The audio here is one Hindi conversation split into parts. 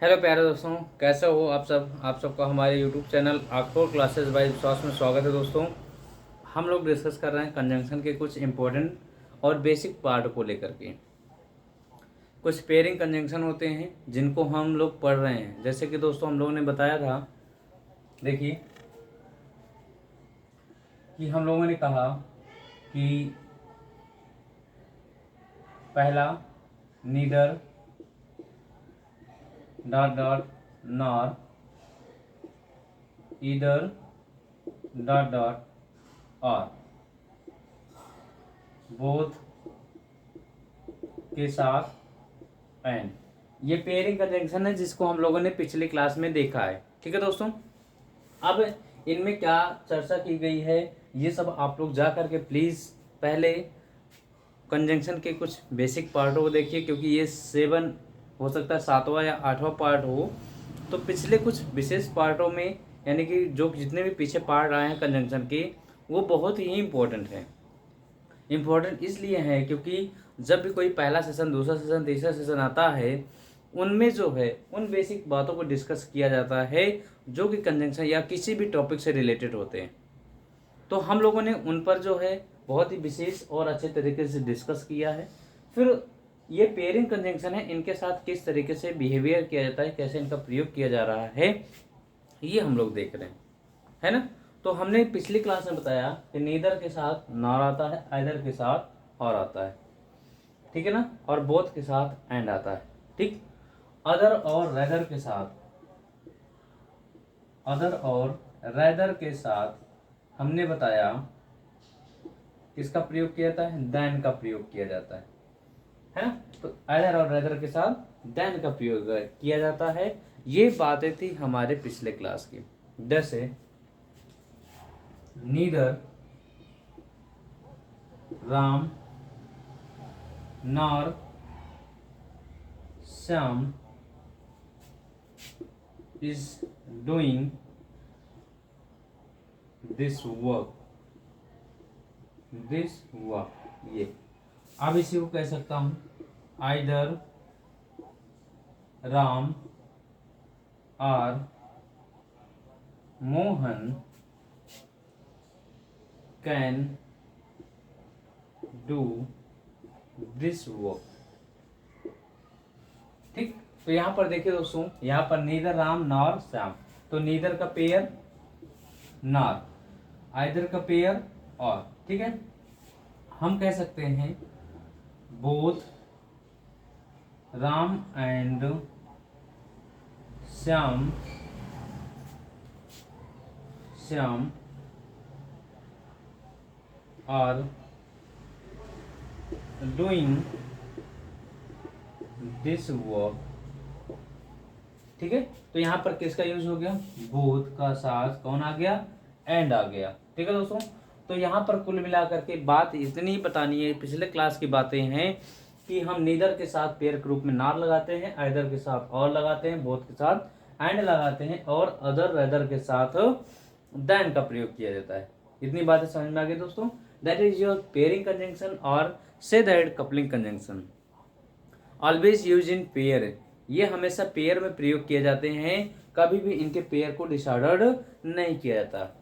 हेलो प्यारे दोस्तों, कैसे हो आप सब। आप सबका हमारे यूट्यूब चैनल आखोर क्लासेस बाय विश्वास में स्वागत है। दोस्तों, हम लोग डिस्कस कर रहे हैं कंजंक्शन के कुछ इंपॉर्टेंट और बेसिक पार्ट को लेकर के। कुछ पेयरिंग कंजंक्शन होते हैं जिनको हम लोग पढ़ रहे हैं। जैसे कि दोस्तों हम लोगों ने बताया था, देखिए कि हम लोगों ने कहा कि पहला neither dot dot nor either dot dot और बोथ के साथ एंड, ये पेयरिंग कंजंक्शन है जिसको हम लोगों ने पिछली क्लास में देखा है। ठीक है दोस्तों, अब इनमें क्या चर्चा की गई है ये सब आप लोग जा करके प्लीज़ पहले कंजंक्शन के कुछ बेसिक पार्टों को देखिए, क्योंकि ये 7 हो सकता है 7वां या 8वां पार्ट हो। तो पिछले कुछ विशेष पार्टों में, यानी कि जो जितने भी पीछे पार्ट आए हैं कंजंक्शन के, वो बहुत ही इम्पोर्टेंट है। इम्पोर्टेंट इसलिए है क्योंकि जब भी कोई पहला सेशन, दूसरा सेशन, तीसरा सेशन आता है, उनमें जो है उन बेसिक बातों को डिस्कस किया जाता है जो कि कंजंक्शन या किसी भी टॉपिक से रिलेटेड होते हैं। तो हम लोगों ने उन पर जो है बहुत ही विशेष और अच्छे तरीके से डिस्कस किया है। फिर ये पेयरिंग कंजंक्शन है, इनके साथ किस तरीके से बिहेवियर किया जाता है, कैसे इनका प्रयोग किया जा रहा है, ये हम लोग देख रहे हैं, है ना। तो हमने पिछली क्लास में बताया कि नीदर के साथ नॉर आता है, आइदर के साथ और आता है, ठीक है ना, और बोथ के साथ एंड आता है। ठीक, अदर और रेदर के साथ, अदर और रेदर के साथ हमने बताया किसका प्रयोग किया जाता है, देन का प्रयोग किया जाता है ना। तो अदर और रेदर के साथ देन का प्रयोग किया जाता है। ये बातें थी हमारे पिछले क्लास की। जैसे neither Ram nor Shyam is doing this work, ये अब इसी को कह सकता हूं आइदर राम और Mohan can do this work. ठीक, तो यहाँ पर देखिए दोस्तों, यहाँ पर नीदर राम नॉर श्याम, तो नीदर का पेयर नॉर, आइदर का पेयर और, ठीक है। हम कह सकते हैं both Ram and Shyam are doing this work. ठीक है, तो यहां पर किसका यूज हो गया, बोथ का साथ कौन आ गया, एंड आ गया। ठीक है दोस्तों, तो यहां पर कुल मिलाकर के बात इतनी ही बतानी है, पिछले क्लास की बातें हैं कि हम नीदर के साथ पेयर के रूप में नार लगाते हैं, आइदर के साथ और लगाते हैं, बोथ के साथ एंड लगाते हैं, और अदर रेदर के साथ देन का प्रयोग किया जाता है। इतनी बातें समझ में आ गई दोस्तों। That is your pairing conjunction और say that coupling conjunction. Always use in pair, ये हमेशा पेयर में प्रयोग किए जाते हैं, कभी भी इनके पेयर को डिसऑर्डर्ड नहीं किया जाता।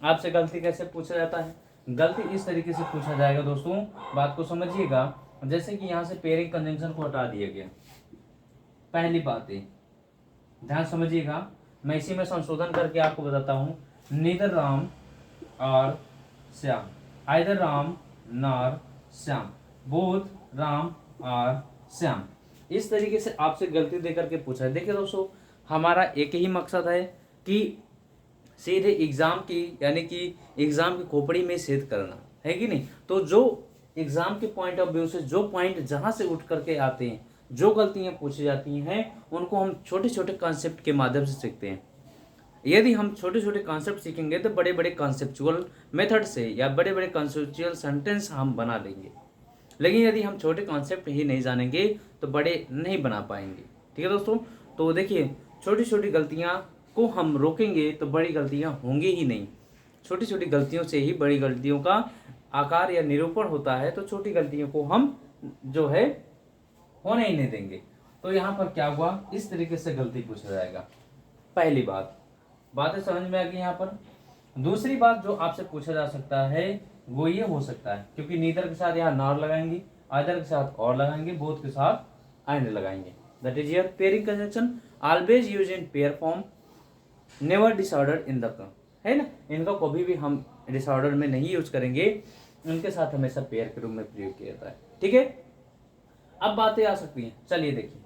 आपसे गलती कैसे पूछा जाता है, गलती इस तरीके से पूछा जाएगा दोस्तों, बात को समझिएगा। जैसे कि यहाँ से पेयरिंग कंजंक्शन को हटा दिया गया, पहली बात है ध्यान समझिएगा, मैं इसी में संशोधन करके आपको बताता हूँ। नीदर राम और Shyam, either Ram nor Shyam, both Ram और श्याम, इस तरीके से आपसे गलती देकर के पूछा है। देखिए दोस्तों, हमारा एक ही मकसद है कि सीधे एग्जाम की, यानी कि एग्जाम की खोपड़ी में छेद करना है कि नहीं। तो जो एग्जाम के पॉइंट ऑफ व्यू से जो पॉइंट जहां से उठ करके आते हैं, जो गलतियां पूछी जाती हैं, उनको हम छोटे छोटे कॉन्सेप्ट के माध्यम से सीखते हैं। यदि हम छोटे छोटे कॉन्सेप्ट सीखेंगे तो बड़े बड़े कॉन्सेप्चुअल मेथड से या बड़े बड़े कॉन्सेप्चुअल सेंटेंस हम बना देंगे। लेकिन यदि हम छोटे कॉन्सेप्ट ही नहीं जानेंगे तो बड़े नहीं बना पाएंगे। ठीक है दोस्तों, तो देखिए छोटी छोटी गलतियां को हम रोकेंगे तो बड़ी गलतियां होंगी ही नहीं। छोटी छोटी गलतियों से ही बड़ी गलतियों का आकार या निरूपण होता है, तो छोटी गलतियों को हम जो है होने ही नहीं देंगे। तो यहाँ पर क्या हुआ, इस तरीके से गलती पूछा जाएगा। पहली बातें समझ में आ गई यहाँ पर। दूसरी बात जो आपसे पूछा जा सकता है वो ये हो सकता है, क्योंकि नीदर के साथ यहाँ नॉर लगाएंगे, आइदर के साथ और लगाएंगे, बोथ के साथ एंड लगाएंगे। That is your pairing conjunction, always use in pair form, never disorder in the, है ना। इनका कभी भी हम डिसऑर्डर में नहीं यूज करेंगे, इनके साथ हमेशा पेयर के रूप में प्रयोग किया जाता है। ठीक है, अब बातें आ सकती हैं। चलिए देखिए,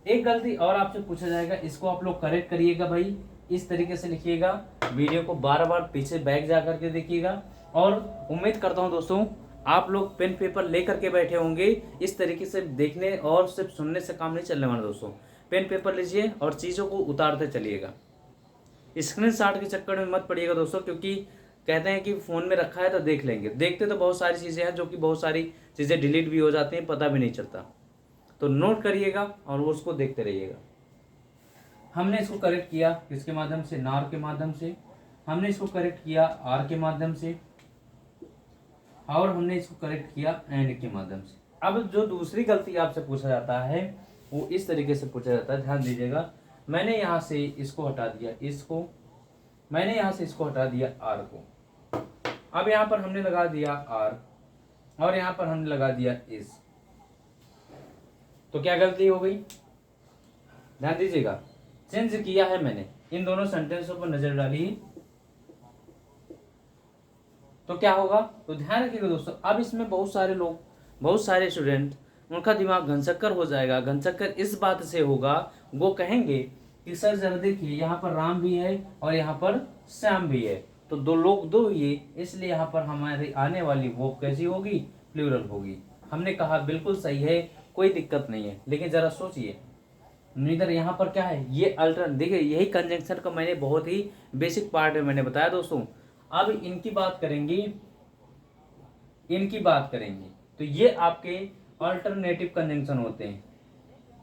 एक गलती और आपसे पूछा जाएगा, इसको आप लोग करेक्ट करिएगा भाई। इस तरीके से लिखिएगा, वीडियो को बार बार पीछे बैक जा करके देखिएगा, और उम्मीद करता हूं दोस्तों आप लोग पेन पेपर लेकर के बैठे होंगे। इस तरीके से देखने और सिर्फ सुनने से काम नहीं चलने वाला दोस्तों। पेन पेपर लीजिए और चीज़ों को उतारते चलिएगा। स्क्रीनशॉट के चक्कर में मत पड़िएगा दोस्तों, क्योंकि कहते हैं कि फ़ोन में रखा है तो देख लेंगे, देखते तो बहुत सारी चीज़ें हैं जो कि बहुत सारी चीज़ें डिलीट भी हो जाती हैं, पता भी नहीं चलता। तो नोट करिएगा और वो उसको देखते रहिएगा। हमने इसको करेक्ट किया किसके माध्यम से, नार के माध्यम से। हमने इसको करेक्ट किया आर के माध्यम से, और हमने इसको करेक्ट किया एंड के माध्यम से। अब जो दूसरी गलती आपसे पूछा जाता है वो इस तरीके से पूछा जाता है, ध्यान दीजिएगा। मैंने यहाँ से इसको हटा दिया, इसको मैंने यहाँ से इसको हटा दिया आर को। अब यहाँ पर हमने लगा दिया आर और यहाँ पर हमने लगा दिया इस, तो क्या गलती हो गई, ध्यान दीजिएगा। चेंज किया है मैंने, इन दोनों सेंटेंसों पर नजर डाली, तो क्या होगा, तो ध्यान रखिएगा दोस्तों। अब इसमें बहुत सारे लोग, बहुत सारे स्टूडेंट, उनका दिमाग घनचक्कर हो जाएगा। घनचक्कर इस बात से होगा, वो कहेंगे कि सर जरा देखिए यहाँ पर राम भी है और यहाँ पर श्याम भी है, तो दो लोग दो ये, इसलिए यहाँ पर हमारी आने वाली वो कैसी होगी, प्लूरल होगी। हमने कहा बिल्कुल सही है, कोई दिक्कत नहीं है, लेकिन जरा सोचिए नीदर यहाँ पर क्या है, ये अल्टर, देखिए यही कंजंक्शन का मैंने बहुत ही बेसिक पार्ट में मैंने बताया दोस्तों। अब इनकी बात करेंगे, तो ये आपके अल्टरनेटिव कंजंक्शन होते हैं,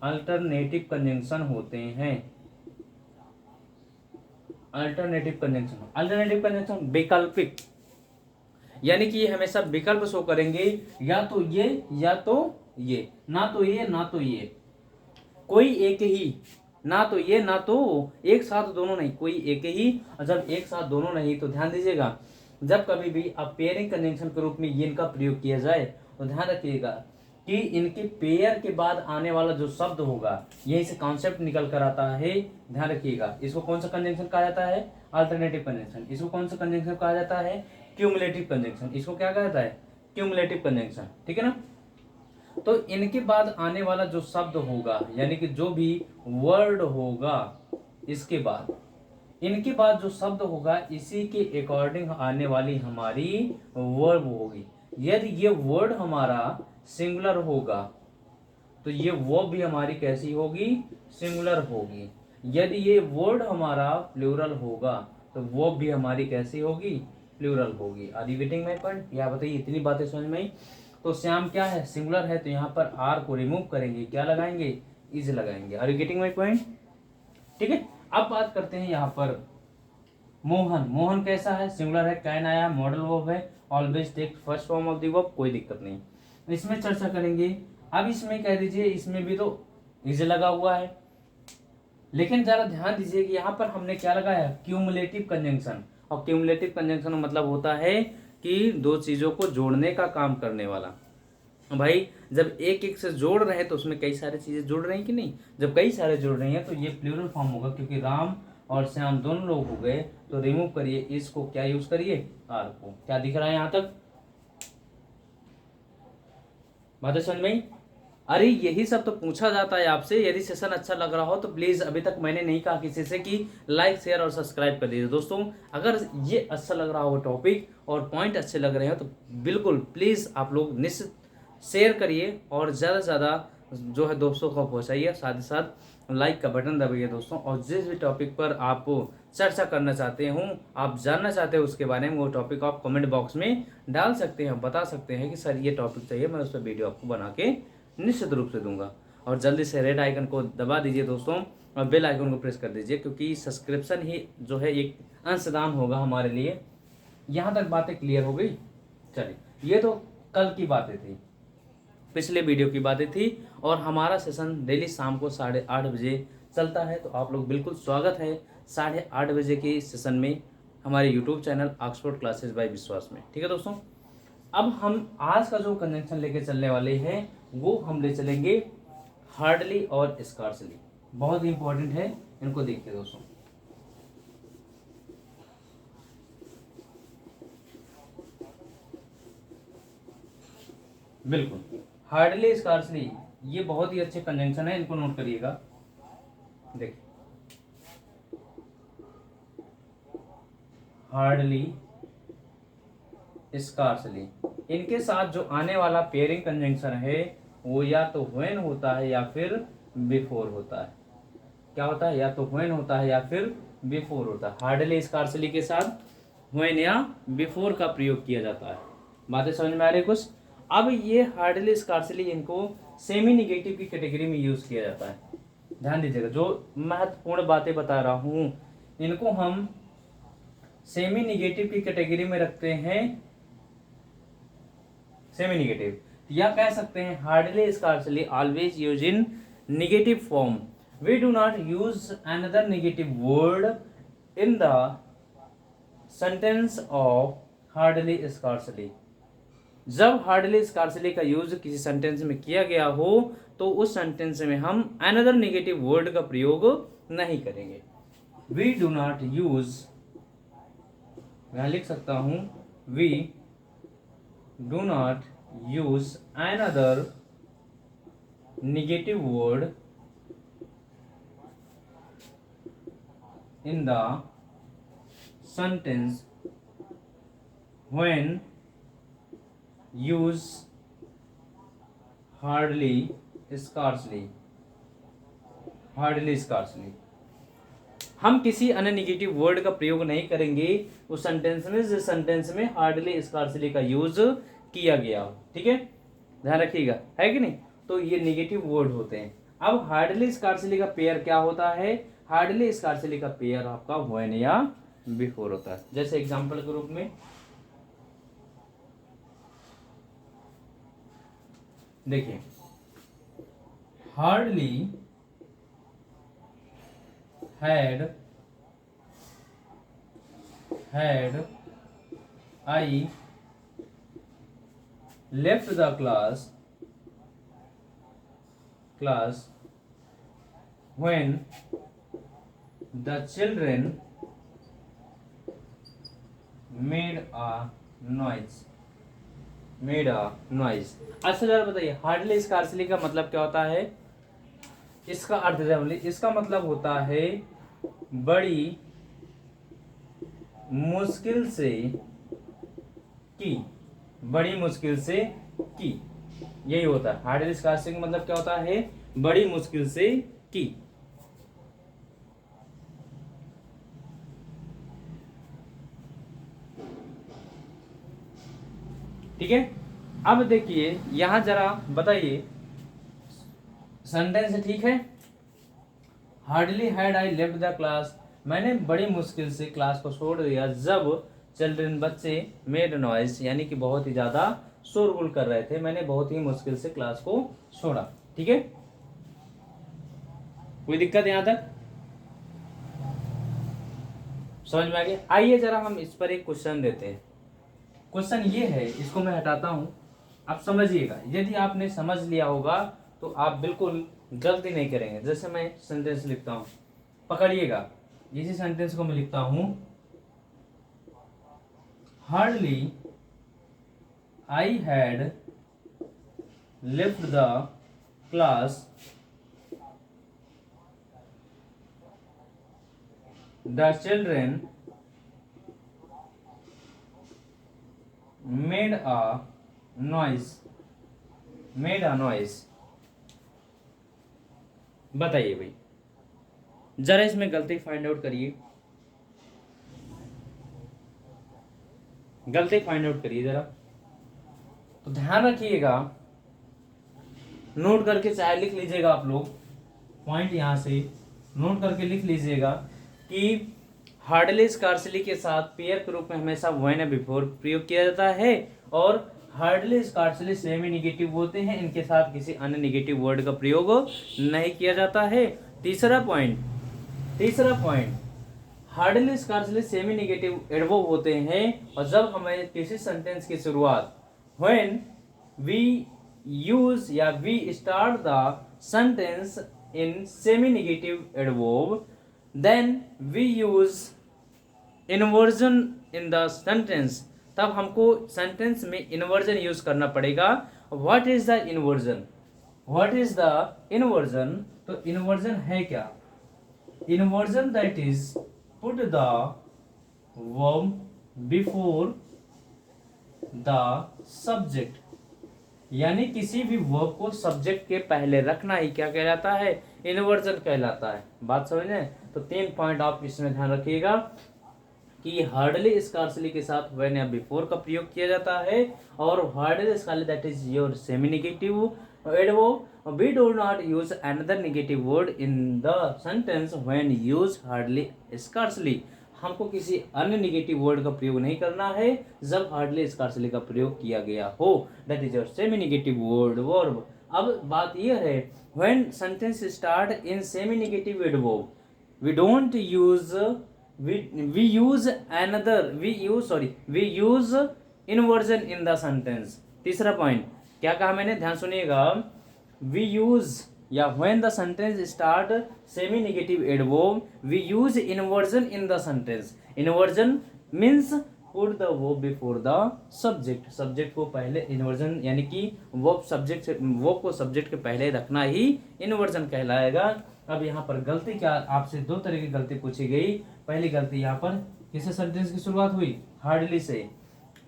अल्टरनेटिव कंजंक्शन वैकल्पिक, यानी कि ये हमेशा विकल्प शो करेंगे, या तो ये या तो ये, ना तो ये ना तो ये, कोई एक ही, ना तो ये ना तो एक साथ दोनों नहीं, कोई एक ही। और जब एक साथ दोनों नहीं तो ध्यान दीजिएगा, जब कभी भी अब पेयरिंग कंजंक्शन के रूप में ये इनका प्रयोग किया जाए तो ध्यान रखिएगा कि इनके पेयर के बाद आने वाला जो शब्द होगा, यही से कॉन्सेप्ट निकल कर आता है। ध्यान रखिएगा, इसको कौन सा कंजंक्शन कहा जाता है, अल्टरनेटिव कंजंक्शन। इसको कौन सा कंजंक्शन कहा जाता है, क्यूमुलेटिव कंजंक्शन। इसको क्या कहा जाता है, क्यूमुलेटिव कंजंक्शन, ठीक है ना। तो इनके बाद आने वाला जो शब्द होगा, यानी कि जो भी वर्ड होगा, इसके बाद इनके बाद जो शब्द होगा, इसी के अकॉर्डिंग आने वाली हमारी वर्ब होगी। यदि ये वर्ड हमारा सिंगुलर होगा तो ये वर्ब भी हमारी कैसी होगी, सिंगुलर होगी। यदि ये वर्ड हमारा प्लूरल होगा तो वर्ब भी हमारी कैसी होगी, प्लूरल होगी। Are you getting my point, या बताइए इतनी बातें समझ में आई। तो श्याम क्या है, सिंगुलर है, तो यहाँ पर आर को रिमूव करेंगे, क्या लगाएंगे, इज लगाएंगे। Are you getting my point, ठीक है। अब बात करते हैं यहाँ पर मोहन। मोहन कैसा है, सिंगुलर है, कैन आया, मॉडल वर्ब है, always take first form of the verb, कोई दिक्कत नहीं, इसमें चर्चा करेंगे। अब इसमें कह दीजिए, इसमें भी तो इज लगा हुआ है, लेकिन जरा ध्यान दीजिए कि यहाँ पर हमने क्या लगाया, क्यूमुलेटिव कंजंक्शन। और क्यूमुलेटिव कंजंक्शन मतलब होता है कि दो चीजों को जोड़ने का काम करने वाला। भाई जब एक एक से जोड़ रहे हैं तो उसमें कई सारी चीजें जुड़ रही हैं कि नहीं, जब कई सारे जुड़ रही हैं तो ये प्लूरल फॉर्म होगा, क्योंकि राम और श्याम दोनों लोग हो गए, तो रिमूव करिए इसको, क्या यूज करिए, आर को। क्या दिख रहा है यहाँ तक, बात समझ में? अरे यही सब तो पूछा जाता है आपसे। यदि सेशन अच्छा लग रहा हो तो प्लीज, अभी तक मैंने नहीं कहा किसी से कि लाइक शेयर और सब्सक्राइब कर दीजिए दोस्तों। अगर ये अच्छा लग रहा हो टॉपिक और पॉइंट अच्छे लग रहे हो तो बिल्कुल प्लीज आप लोग निश्चित शेयर करिए और ज़्यादा से ज़्यादा जो है दोस्तों को पहुँचाइए। साथ ही साथ लाइक का बटन दबाइए दोस्तों। और जिस भी टॉपिक पर आप चर्चा करना चाहते हूँ, आप जानना चाहते हैं उसके बारे में, वो टॉपिक आप कमेंट बॉक्स में डाल सकते हैं, बता सकते हैं कि सर ये टॉपिक चाहिए, मैं उस पर वीडियो आपको बना के निश्चित रूप से दूंगा। और जल्दी से रेड आइकन को दबा दीजिए दोस्तों और बेल आइकन को प्रेस कर दीजिए, क्योंकि सब्सक्रिप्शन ही जो है एक अंशदान होगा हमारे लिए। यहाँ तक बातें क्लियर हो गई। चलिए, ये तो कल की बातें थी। पिछले वीडियो की बातें थी। और हमारा सेशन डेली शाम को 8:30 बजे चलता है, तो आप लोग बिल्कुल स्वागत है 8:30 बजे के सेशन में हमारे YouTube channel Oxford classes bye विश्वास में। ठीक है दोस्तों, अब हम आज का जो कंजंक्शन लेके चलने वाले हैं वो हम ले चलेंगे हार्डली और स्कार्सली। बहुत ही इंपॉर्टेंट है, इनको देखिए दोस्तों। बिल्कुल, हार्डली स्कार्सली ये बहुत ही अच्छे कंजंक्शन है, इनको नोट करिएगा। देखिए, हार्डली स्कार्सली, इनके साथ जो आने वाला पेयरिंग कंजंक्शन है वो या तो व्हेन होता है या फिर बिफोर होता है। क्या होता है? या तो व्हेन होता है या फिर बिफोर होता है। हार्डली स्कार्सली के साथ व्हेन या बिफोर का प्रयोग किया जाता है। बातें समझ में आ रही कुछ? अब ये हार्डली स्कार्सली इनको सेमी निगेटिव की कैटेगरी में यूज किया जाता है। ध्यान दीजिएगा, जो महत्वपूर्ण बातें बता रहा हूं इनको हम सेमी निगेटिव की कैटेगरी में रखते हैं। सेमी निगेटिव या कह सकते हैं hardly scarcely always use in negative form. We do not use another negative word in the sentence of hardly scarcely. जब हार्डली स्कार्सली का यूज किसी सेंटेंस में किया गया हो तो उस सेंटेंस में हम अनदर नेगेटिव वर्ड का प्रयोग नहीं करेंगे। वी डू नॉट यूज, मैं लिख सकता हूं, we do not use another negative word in the sentence when use hardly scarcely. Hardly scarcely हम किसी अन्य निगेटिव वर्ड का प्रयोग नहीं करेंगे उस सेंटेंस में जिस सेंटेंस में हार्डली स्कार्सली का यूज किया गया हो। ठीक है, ध्यान रखिएगा, है कि नहीं? तो ये निगेटिव वर्ड होते हैं। अब हार्डली स्कार्सली का पेयर क्या होता है? हार्डली स्कार्सली का पेयर आपका व्हेन या बिफोर होता है। जैसे एग्जांपल के रूप में देखिए, hardly had I left the class when the children made a noise। अच्छा जरा बताइए, हार्डली स्कार्सली का मतलब क्या होता है? इसका अर्थ है, इसका मतलब होता है बड़ी मुश्किल से की। बड़ी मुश्किल से की, यही होता है हार्डली स्कार्सली का मतलब। क्या होता है? बड़ी मुश्किल से की। ठीक है, अब देखिए यहां जरा बताइए, सेंटेंस ठीक है? Hardly had I left the class, मैंने बड़ी मुश्किल से क्लास को छोड़ दिया जब चिल्ड्रन, बच्चे, मेड नॉइज, यानी कि बहुत ही ज्यादा शोरगुल कर रहे थे, मैंने बहुत ही मुश्किल से क्लास को छोड़ा। ठीक है, कोई दिक्कत यहां तक समझ में आ गया? आइए जरा हम इस पर एक क्वेश्चन देते हैं। क्वेश्चन ये है, इसको मैं हटाता हूं, आप समझिएगा। यदि आपने समझ लिया होगा तो आप बिल्कुल गलती नहीं करेंगे। जैसे मैं सेंटेंस लिखता हूं, पकड़िएगा, इसी सेंटेंस को मैं लिखता हूं, hardly I had left the class the children made a noise. बताइए भाई, जरा इसमें गलती फाइंड आउट करिए, जरा। तो ध्यान रखिएगा, नोट करके चाहे लिख लीजिएगा आप लोग, पॉइंट यहां से नोट करके लिख लीजिएगा कि हार्डली स्कार्सली के साथ पेयर के रूप में हमेशा व्हेन या बिफोर प्रयोग किया जाता है, और हार्डली स्कार्सली सेमी निगेटिव होते हैं, इनके साथ किसी अन्य निगेटिव वर्ड का प्रयोग नहीं किया जाता है। तीसरा point hardly scarcely semi negative adverb होते हैं, और जब हमें किसी सेंटेंस की शुरुआत व्हेन वी यूज या we start the sentence in semi negative adverb, then we use inversion in the sentence, तब हमको सेंटेंस में इन्वर्जन यूज करना पड़ेगा। What is the inversion? तो इन्वर्जन है क्या? Inversion that is put the verb before the subject, यानी किसी भी वर्ब को सब्जेक्ट के पहले रखना ही क्या कहलाता है? इन्वर्जन कहलाता है। बात समझे? तो 3 पॉइंट आप इसमें ध्यान रखिएगा कि हार्डली स्कार्सली के साथ व्हेन या बिफोर का प्रयोग किया जाता है, और hardly scarcely that is your semi negative adverb. We do not use another negative word in the sentence when use hardly scarcely, हमको किसी अन्य नेगेटिव वर्ड का प्रयोग नहीं करना है जब हार्डली स्कार्सली का प्रयोग किया गया हो, that is your semi negative verb. अब बात यह है, when sentence start in semi negative adverb, we don't use we use inversion in the sentence। तीसरा पॉइंट क्या कहा मैंने? ध्यान सुनिएगा। we use या when the sentence start semi negative adverb, we use inversion in the sentence। inversion means put the verb before the subject, subject को पहले इन्वर्जन, यानी कि वर्ब को सब्जेक्ट के पहले रखना ही इन्वर्जन कहलाएगा। अब यहाँ पर गलती क्या? आपसे 2 तरह की गलती पूछी गई। पहली गलती यहाँ पर किससे सेंटेंस की शुरुआत हुई? हार्डली से,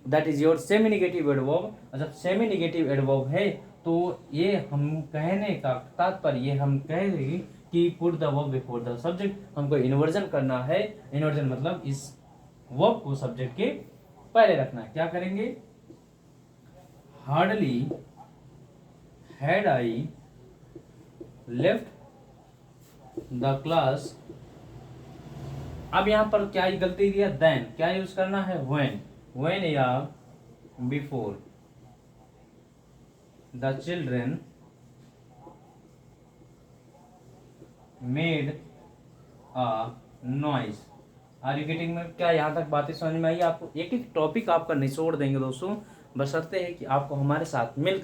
that is your semi negative adverb. जब सेमी नेगेटिव एडवर्ब है तो ये हम कहने का तात्पर्य ये हम कहेंगे कि put the verb before the subject, हमको इन्वर्जन करना है। इन्वर्जन मतलब इस वर्ब को सब्जेक्ट के पहले रखना है। क्या करेंगे? Hardly had I left the class. अब यहां पर क्या गलती दिया? देन क्या यूज करना है? व्हेन या before the children made a noise. Are you getting में? क्या यहाँ तक बातें समझ में आई आपको? एक एक टॉपिक आपका निचोड़ देंगे दोस्तों, बशर्ते है कि आपको हमारे साथ मिल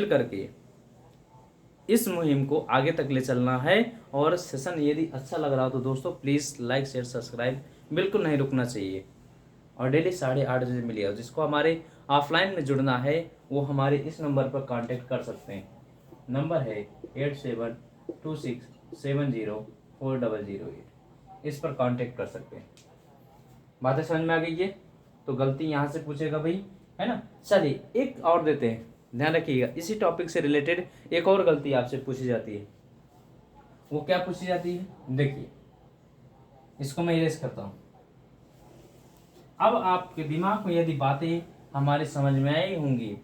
करके इस मुहिम को आगे तक ले चलना है। और सेशन यदि अच्छा लग रहा हो तो दोस्तों प्लीज़ लाइक शेयर सब्सक्राइब बिल्कुल नहीं रुकना चाहिए। और डेली 8:30 बजे मिलिए। जिसको हमारे ऑफलाइन में जुड़ना है वो हमारे इस नंबर पर कांटेक्ट कर सकते हैं। नंबर है 8726704008। इस पर कांटेक्ट कर सकते हैं। बातें समझ में आ गई है? तो गलती यहाँ से पूछेगा भाई, है ना। चलिए एक और देते हैं, ध्यान रखिएगा। इसी टॉपिक से रिलेटेड एक और गलती आपसे पूछी जाती है। वो क्या पूछी जाती है? देखिए, इसको मैं इरेज करता हूं। अब आपके दिमाग में यदि बातें हमारी समझ में आई होंगी,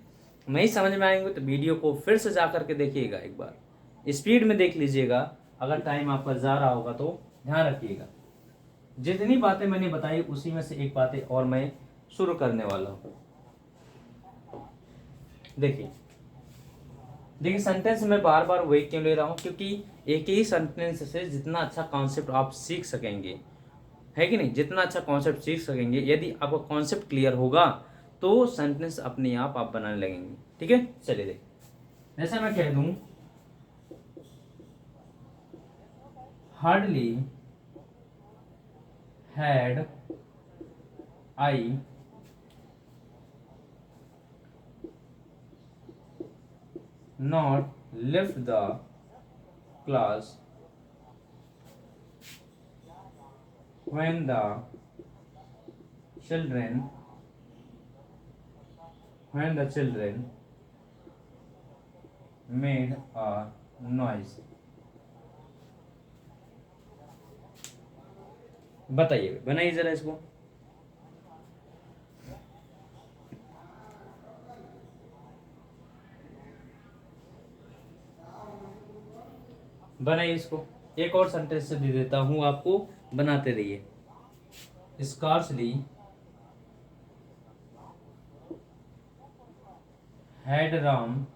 नहीं समझ में आएंगे तो वीडियो को फिर से जा करके देखिएगा, एक बार स्पीड में देख लीजिएगा। अगर टाइम आपका जा रहा होगा तो ध्यान रखिएगा। जितनी बातें मैंने बताई उसी में से एक बातें और मैं शुरू करने वाला हूं। देखिए सेंटेंस में बार बार वही क्यों ले रहा हूं? क्योंकि एक ही सेंटेंस से जितना अच्छा कॉन्सेप्ट आप सीख सकेंगे, है कि नहीं, जितना अच्छा कॉन्सेप्ट सीख सकेंगे, यदि आपका कॉन्सेप्ट क्लियर होगा तो सेंटेंस अपने आप बनाने लगेंगे। ठीक है, चलिए देखिए। जैसे मैं कह दूं, hardly had I not left the class when the children made a noise। बताइए, बनाइए जरा इसको। बनाइए इसको। एक और सेंटेंस से दे देता हूं आपको, बनाते रहिए। Scarcely had Ram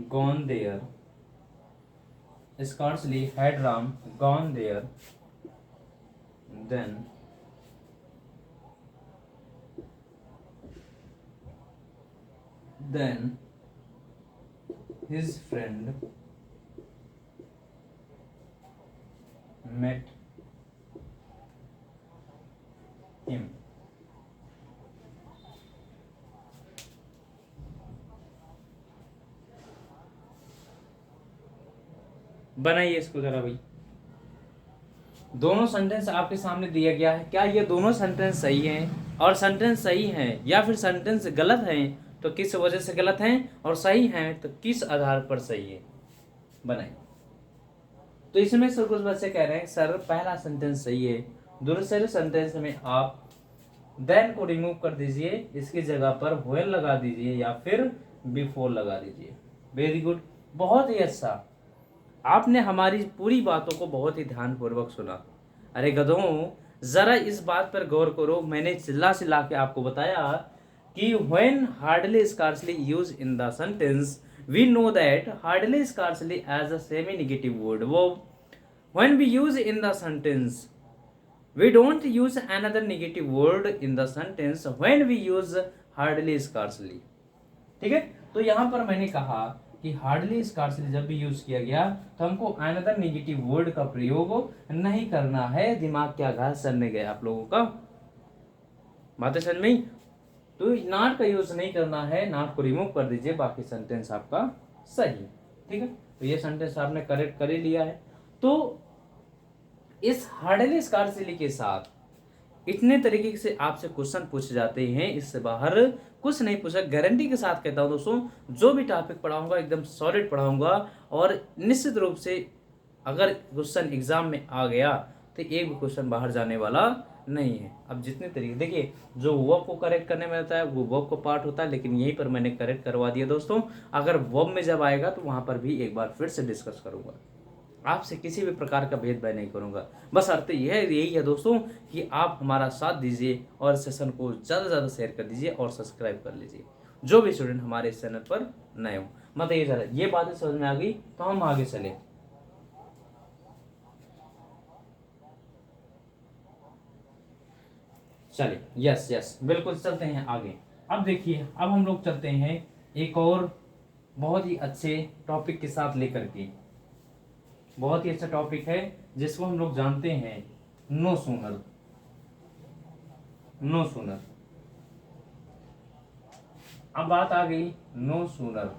gone there, scarcely had Ram gone there, then his friend met him. बनाइए इसको जरा भाई। दोनों सेंटेंस आपके सामने दिया गया है, क्या ये दोनों सेंटेंस सही हैं? और सेंटेंस सही हैं या फिर सेंटेंस गलत हैं तो किस वजह से गलत हैं, और सही हैं तो किस आधार पर सही है, बनाइए। तो इसमें सर कुछ बच्चे कह रहे हैं सर पहला सेंटेंस सही है, दूसरे सेंटेंस में आप देन को रिमूव कर दीजिए, इसकी जगह पर व्हेन लगा दीजिए या फिर बिफोर लगा दीजिए। वेरी गुड, बहुत ही अच्छा, आपने हमारी पूरी बातों को बहुत ही ध्यानपूर्वक सुना। अरे गधों, जरा इस बात पर गौर करो, मैंने चिल्ला चिल्ला के आपको बताया कि when hardly scarcely used in the sentence we know that hardly scarcely as a semi negative word when we use in the sentence we don't use another negative word in the sentence when we use hardly scarcely। ठीक है, तो यहां पर मैंने कहा कि हार्डली स्कार्सली जब भी यूज किया गया तो हमको अनदर नेगेटिव वर्ड का प्रयोग नहीं करना है। दिमाग क्या घास चलने गए आप लोगों का, बातें समझ में? तो नॉट का यूज नहीं करना है, नॉट को रिमूव कर दीजिए, बाकी सेंटेंस आपका सही। ठीक है, तो ये सेंटेंस आपने करेक्ट कर ही लिया है। तो इस हार्डली स्कार्सली के साथ इतने तरीके से आपसे क्वेश्चन पूछे जाते हैं, इससे बाहर कुछ नहीं पूछा। गारंटी के साथ कहता हूं दोस्तों, जो भी टॉपिक पढ़ाऊंगा एकदम सॉलिड पढ़ाऊंगा, और निश्चित रूप से अगर क्वेश्चन एग्जाम में आ गया तो एक भी क्वेश्चन बाहर जाने वाला नहीं है। अब जितने तरीके देखिए, जो वर्ब को करेक्ट करने में रहता है वो वर्ब को पार्ट होता है, लेकिन यहीं पर मैंने करेक्ट करवा दिया दोस्तों। अगर वर्ब में जब आएगा तो वहां पर भी एक बार फिर से डिस्कस करूंगा, आपसे किसी भी प्रकार का भेदभाव नहीं करूंगा। बस अर्थ यही है दोस्तों कि आप हमारा साथ दीजिए और सेशन को ज़्यादा से ज़्यादा शेयर कर दीजिए और सब्सक्राइब कर लीजिए, जो भी स्टूडेंट हमारे इस चैनल पर नए हो। मतलब ये ज़्यादा ये बातें समझ में आ गई तो हम आगे चले। चलिए, यस बिल्कुल चलते हैं आगे। अब देखिए, अब हम लोग चलते हैं एक और बहुत ही अच्छे टॉपिक के साथ लेकर के। बहुत ही अच्छा टॉपिक है जिसको हम लोग जानते हैं नो सूनर। नो सूनर, अब बात आ गई नो सूनर।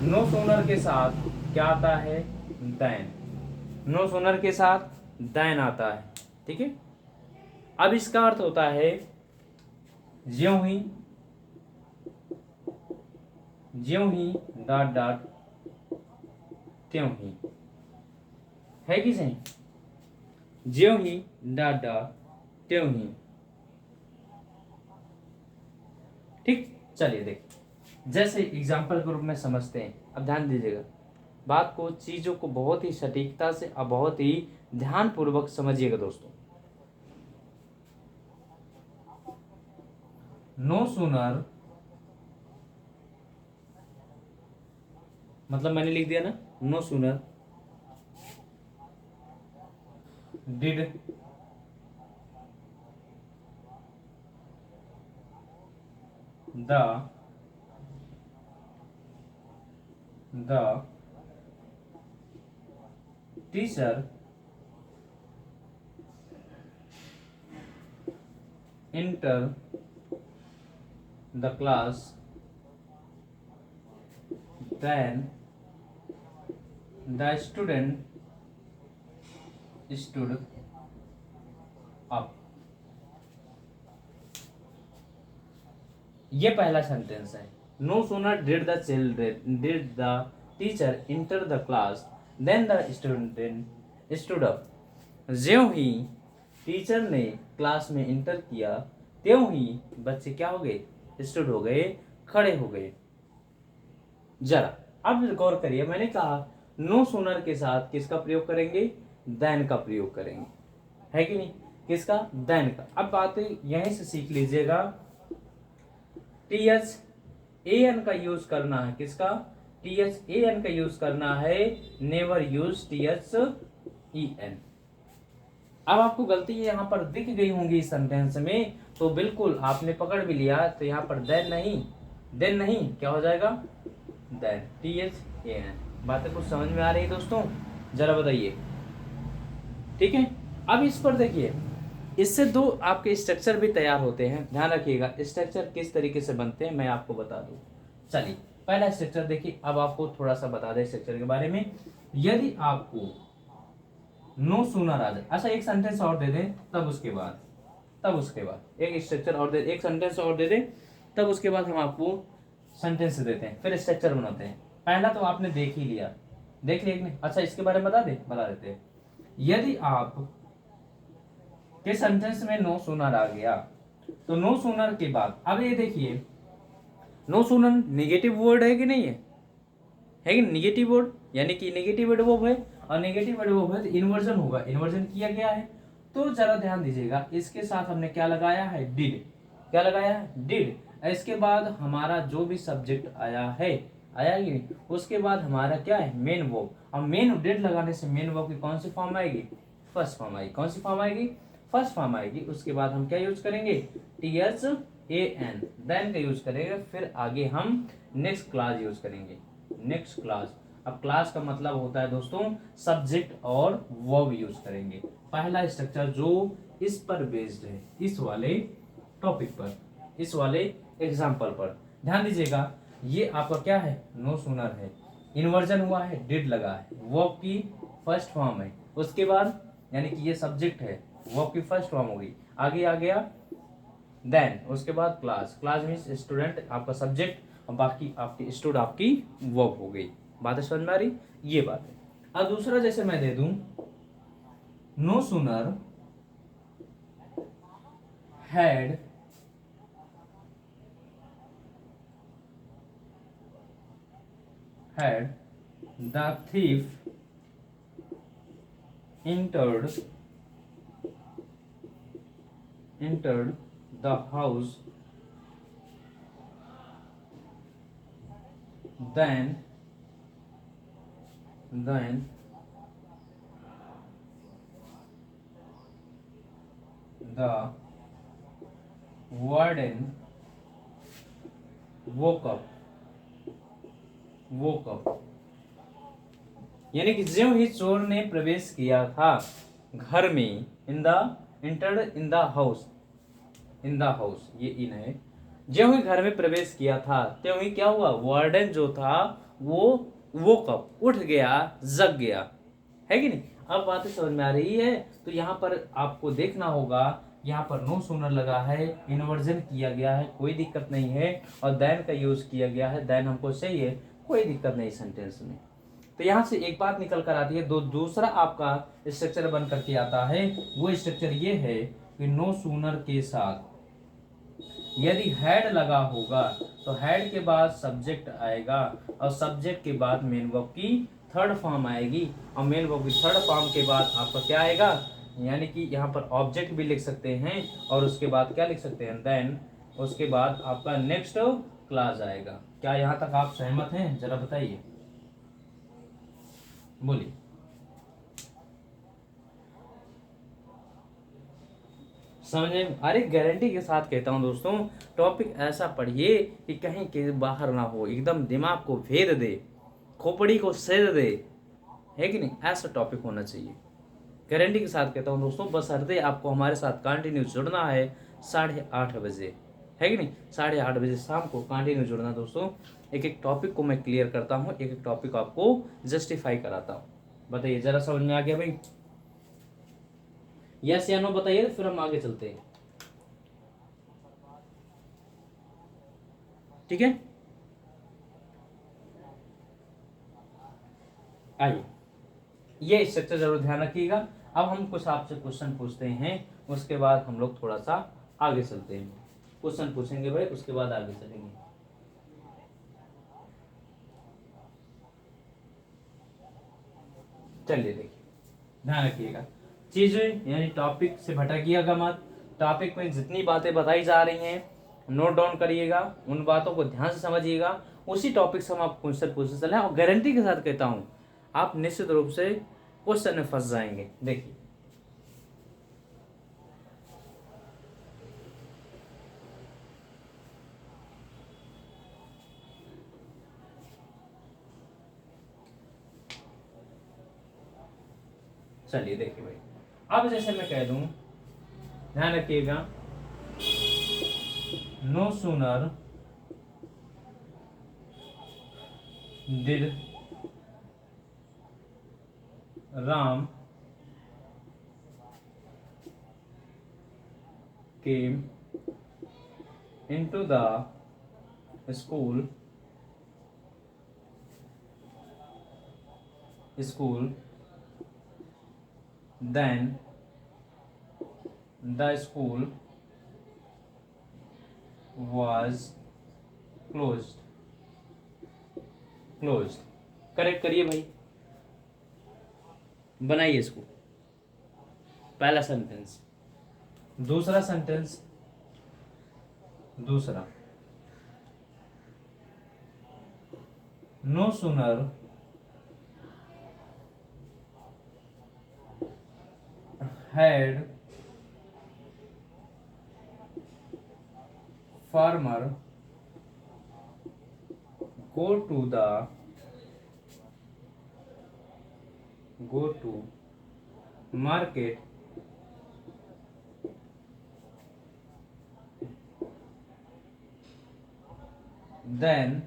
नो सूनर के साथ क्या आता है? देन। नो सूनर के साथ देन आता है। ठीक है, अब इसका अर्थ होता है ज्यों ही डॉट डॉट त्यों ही, है कि नहीं? ज्यों ही डॉट डॉट त्यों ही। ठीक, चलिए देख, जैसे एग्जाम्पल के रूप में समझते हैं। अब ध्यान दीजिएगा, बात को, चीजों को बहुत ही सटीकता से और बहुत ही ध्यानपूर्वक समझिएगा दोस्तों। नो सूनर मतलब मैंने लिख दिया ना, no sooner did the teacher enter the class then the student stood up। ये पहला सेंटेंस है। No sooner did the teacher enter the class then the student stood up. ज्यों ही टीचर ने क्लास में इंटर किया त्यों ही बच्चे क्या हो गए? स्टूड हो गए, खड़े हो गए। जरा अब गौर करिए, मैंने कहा नो सूनर के साथ किसका प्रयोग करेंगे? देन का प्रयोग करेंगे, है कि नहीं? किसका? देन का। अब बातें यहीं से सीख लीजिएगा। THAN का यूज करना है, किसका? THAN का यूज करना है, नेवर यूज THEN। अब आपको गलती यहाँ पर दिख गई होंगी इस सेंटेंस में, तो बिल्कुल आपने पकड़ भी लिया, तो यहाँ पर देन नहीं क्या हो जाएगा? Then, THAN। बातें कुछ समझ में आ रही है दोस्तों? जरा बताइए, ठीक है। अब इस पर देखिए, इससे दो आपके स्ट्रक्चर भी तैयार होते हैं, ध्यान रखिएगा। स्ट्रक्चर किस तरीके से बनते हैं मैं आपको बता दूं। चलिए पहला स्ट्रक्चर देखिए, अब आपको थोड़ा सा बता दें स्ट्रक्चर के बारे में। यदि आपको नो सूनर आ जाए, अच्छा एक सेंटेंस और दे दें, तब उसके बाद एक स्ट्रक्चर और एक सेंटेंस और दे दें, तब उसके बाद हम आपको सेंटेंस देते हैं, फिर स्ट्रक्चर बनाते हैं। पहला तो आपने देख ही लिया, देख लिया कि नहीं? अच्छा इसके बारे में बता देते हैं। यदि आप के सेंटेंस में नो सूनर आ गया, तो नो सूनर के बाद अब ये देखिए, नो सूनर नेगेटिव वर्ड है कि नहीं है कि नेगेटिव वर्ड, यानी कि नेगेटिव एडवर्ब है, और नेगेटिव एडवर्ब है तो इन्वर्जन होगा, इन्वर्जन किया गया है। तो जरा ध्यान दीजिएगा, इसके साथ हमने क्या लगाया है? डिड। क्या लगाया है? डिड। इसके बाद हमारा जो भी सब्जेक्ट आया कि नहीं, उसके बाद हमारा क्या है? Main verb. अब मेन डिड लगाने से मेन वर्ब की कौन सी फॉर्म आएगी? फर्स्ट फॉर्म आएगी। कौन सी फॉर्म आएगी? फर्स्ट फॉर्म आएगी। उसके बाद हम क्या यूज करेंगे? THAN, देन का यूज करेंगे। फिर आगे हम नेक्स्ट क्लास यूज करेंगे, नेक्स्ट क्लास। अब क्लास का मतलब होता है दोस्तों सब्जेक्ट और वर्ब यूज करेंगे। पहला स्ट्रक्चर जो इस पर बेस्ड है, इस वाले टॉपिक पर, इस वाले एग्जाम्पल पर ध्यान दीजिएगा। ये आपका क्या है? नो सूनर है, इन्वर्जन हुआ है, डिड लगा है, वर्ब की फर्स्ट फॉर्म है। उसके बाद यानी कि ये सब्जेक्ट है, वर्ब की फर्स्ट फॉर्म होगी। आगे आ गया देन, उसके बाद क्लास। क्लास मीन्स स्टूडेंट आपका सब्जेक्ट, और बाकी आपकी स्टूडेंट आपकी वर्ब हो गई। बात समझ में आ रही? ये बात है। अब दूसरा जैसे मैं दे दूं, no sooner had the thief entered the house, then the warden woke up। यानी कि ज्यों ही चोर ने प्रवेश किया था घर में, entered in the house, ये इन है। ज्यों ही घर में प्रवेश किया था, त्यों ही क्या हुआ? वार्डन जो था वो कब उठ गया, जग गया, है कि नहीं? अब बातें समझ में आ रही है? तो यहाँ पर आपको देखना होगा, यहाँ पर नो सूनर लगा है, इन्वर्जन किया गया है, कोई दिक्कत नहीं है, और देन का यूज किया गया है, देन हमको चाहिए, कोई दिक्कत नहीं सेंटेंस में। तो यहाँ से एक बात निकल कर आती है, दूसरा आपका स्ट्रक्चर बन करके आता है। वो स्ट्रक्चर ये है कि नो सूनर के साथ यदि हैड लगा होगा, तो हैड के बाद सब्जेक्ट आएगा, और सब्जेक्ट के बाद मेन वर्ब की थर्ड फॉर्म आएगी, और मेन वर्ब की थर्ड फॉर्म के बाद आपका क्या आएगा? यानी कि यहाँ पर ऑब्जेक्ट भी लिख सकते हैं, और उसके बाद क्या लिख सकते हैं? देन उसके बाद आपका नेक्स्ट क्लास आएगा। क्या यहाँ तक आप सहमत हैं? जरा बताइए, बोलिए। समझे? अरे गारंटी के साथ कहता हूँ दोस्तों, टॉपिक ऐसा पढ़िए कि कहीं के बाहर ना हो, एकदम दिमाग को भेद दे, खोपड़ी को सेध दे, है कि नहीं? ऐसा टॉपिक होना चाहिए। गारंटी के साथ कहता हूँ दोस्तों, बशर्ते आपको हमारे साथ कंटिन्यू जुड़ना है 8:30 बजे, है कि नहीं? 8:30 बजे शाम को कंटिन्यू जुड़ना दोस्तों। एक एक टॉपिक को मैं क्लियर करता हूँ, एक एक टॉपिक आपको जस्टिफाई कराता हूँ। बताइए, जरा समझ में आ गया भाई? यस या नो बताइए, फिर हम आगे चलते हैं, ठीक है? आइए, ये स्ट्रक्चर जरूर ध्यान रखिएगा। अब हम कुछ आपसे क्वेश्चन पूछते हैं, उसके बाद हम लोग थोड़ा सा आगे चलते हैं। क्वेश्चन पूछेंगे भाई, उसके बाद आगे चलेंगे। चलिए देखिए, ध्यान रखिएगा, चीजें यानी टॉपिक से भटकिएगा मत। टॉपिक में जितनी बातें बताई जा रही हैं नोट डाउन करिएगा, उन बातों को ध्यान से समझिएगा, उसी टॉपिक से हम आप क्वेश्चन पूछते चले और गारंटी के साथ कहता हूँ आप निश्चित रूप से क्वेश्चन में फंस जाएंगे। देखिए चलिए देखिए भाई, अब जैसे मैं कह दूं, ध्यान रखिएगा, no sooner did Ram came into the school then the school was closed। Correct करिए भाई, बनाइए इसको। पहला सेंटेंस। दूसरा सेंटेंस, दूसरा, no sooner had farmer go to market then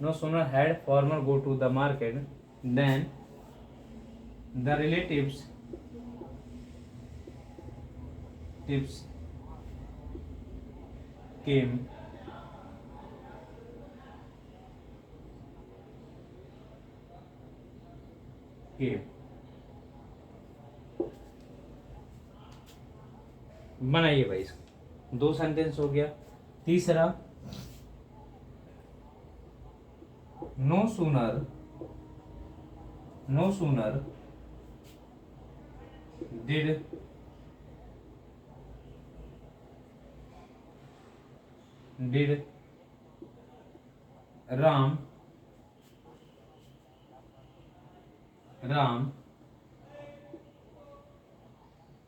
no sooner had farmer go to the market then the relatives tips came बनाइए भाई इसको। दो सेंटेंस हो गया। तीसरा, no sooner did Ram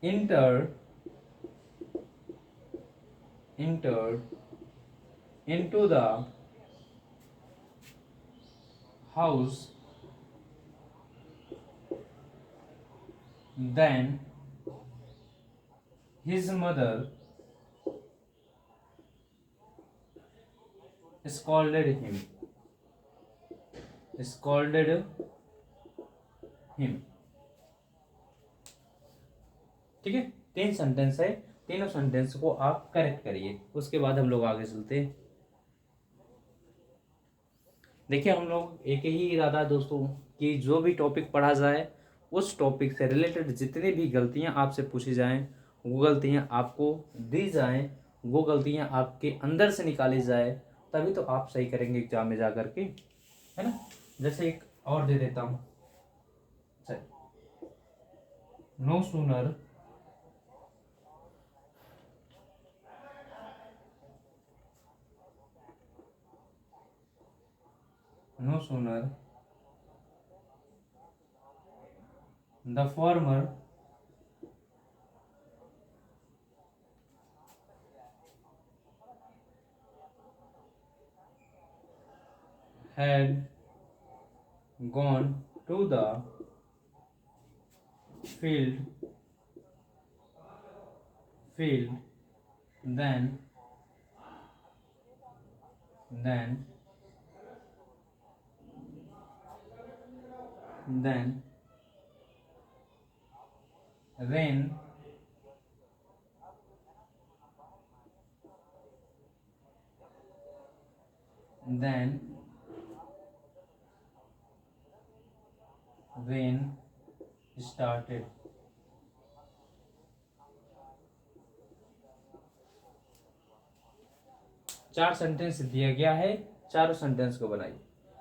entered into the house then his mother scolded him ठीक है। तीन सेंटेंस है, तीनों सेंटेंस को आप करेक्ट करिए, उसके बाद हम लोग आगे चलते हैं। देखिए हम लोग एक ही इरादा है दोस्तों कि जो भी टॉपिक पढ़ा जाए उस टॉपिक से रिलेटेड जितनी भी गलतियां आपसे पूछी जाएं वो गलतियां आपको दी जाएं, वो गलतियां आपके अंदर से निकाली जाए, तभी तो आप सही करेंगे एग्जाम में जा करके, है ना। जैसे एक और दे देता हूँ, no sooner the farmer had gone to the field then rain started। 4 sentence दिया गया है, चारों सेंटेंस को बनाइए।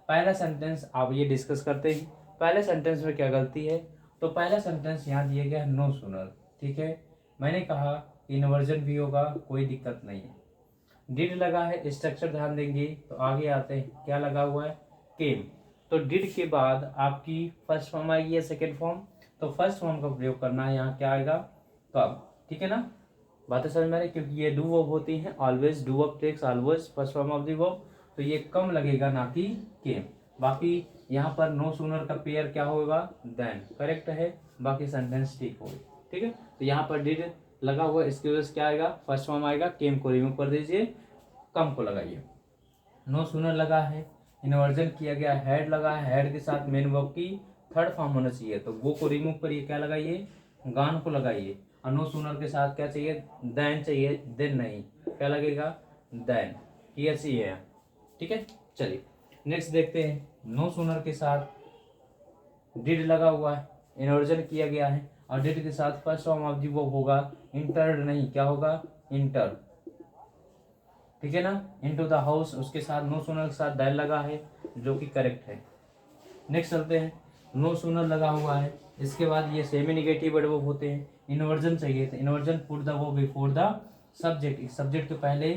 पहला सेंटेंस आप ये डिस्कस करते हैं, पहले सेंटेंस में क्या गलती है। तो पहला सेंटेंस यहाँ दिया गया है नो सूनर, ठीक है। मैंने कहा इन्वर्जन भी होगा, कोई दिक्कत नहीं है। डिड लगा है, स्ट्रक्चर ध्यान देंगे तो आगे आते हैं, क्या लगा हुआ है, केम। तो डिड के बाद आपकी फर्स्ट फॉर्म आएगी या सेकेंड फॉर्म, तो फर्स्ट फॉर्म का प्रयोग करना है, यहाँ क्या आएगा, कब, ठीक है ना। बातें समझ में आ रही, क्योंकि ये डू वर्ब होती हैं, always do verb takes always first form of the verb, तो ये कम लगेगा ना कि केम। बाकी यहाँ पर नो सूनर का पेयर क्या होगा, देन, करेक्ट है, बाकी सेंटेंस ठीक होगी, ठीक है। तो यहाँ पर डिड लगा हुआ, इसकी वजह से क्या आएगा, फर्स्ट फॉर्म आएगा, केम को रिमूव कर दीजिए, कम को लगाइए। नो सूनर लगा है, इन्वर्जन किया गया, हेड लगा है, हेड के साथ मेन वर्ब की थर्ड फॉर्म होना चाहिए, तो वो को रिमूव करिए, क्या लगाइए, गान को लगाइए। और नो सूनर के साथ क्या चाहिए, देन चाहिए, देन नहीं, क्या लगेगा, देन, क्लियर सी है, ठीक है। चलिए नेक्स्ट देखते हैं, नो सूनर के साथ डिड लगा हुआ है, इन्वर्जन किया गया है, और डिड के साथ फर्स्ट फॉर्म ऑफ दी वो होगा इंटर्ड, नहीं, क्या होगा, इंटर, ठीक है ना, इनटू द हाउस, उसके साथ नो सूनर के साथ दैन लगा है, जो कि करेक्ट है। नेक्स्ट चलते हैं, नो सूनर लगा हुआ है, इसके बाद ये सेमी निगेटिव वर्ब होते हैं, इन्वर्जन चाहिए तो inversion put the verb before the subject, subject के पहले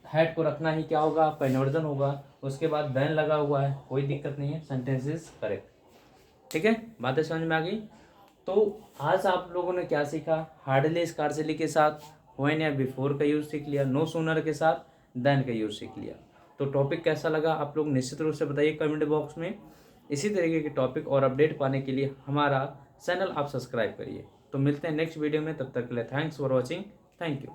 हेड को रखना ही क्या होगा, आपका इन्वर्जन होगा। उसके बाद दैन लगा हुआ है, कोई दिक्कत नहीं है, सेंटेंस इज करेक्ट, ठीक है, बातें समझ में आ गई। तो आज आप लोगों ने क्या सीखा, हार्डली स्कार्सली के साथ व्हेन या बिफोर का यूज सीख लिया, नो सूनर के साथ देन का यूज सीख लिया। तो टॉपिक कैसा लगा आप लोग निश्चित रूप से बताइए कमेंट बॉक्स में। इसी तरीके के टॉपिक और अपडेट पाने के लिए हमारा चैनल आप सब्सक्राइब करिए। तो मिलते हैं नेक्स्ट वीडियो में, तब तक के लिए thanks for watching, thank you.